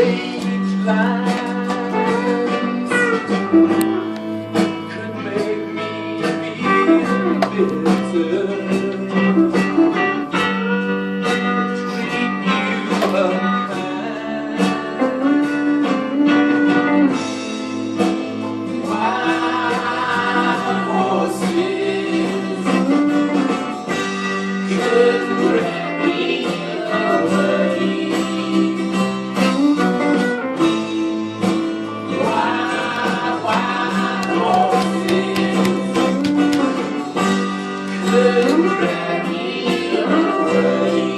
strange lines could make me feel bitter. Treat you unkind. My horses could drag me away.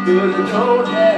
But I don't have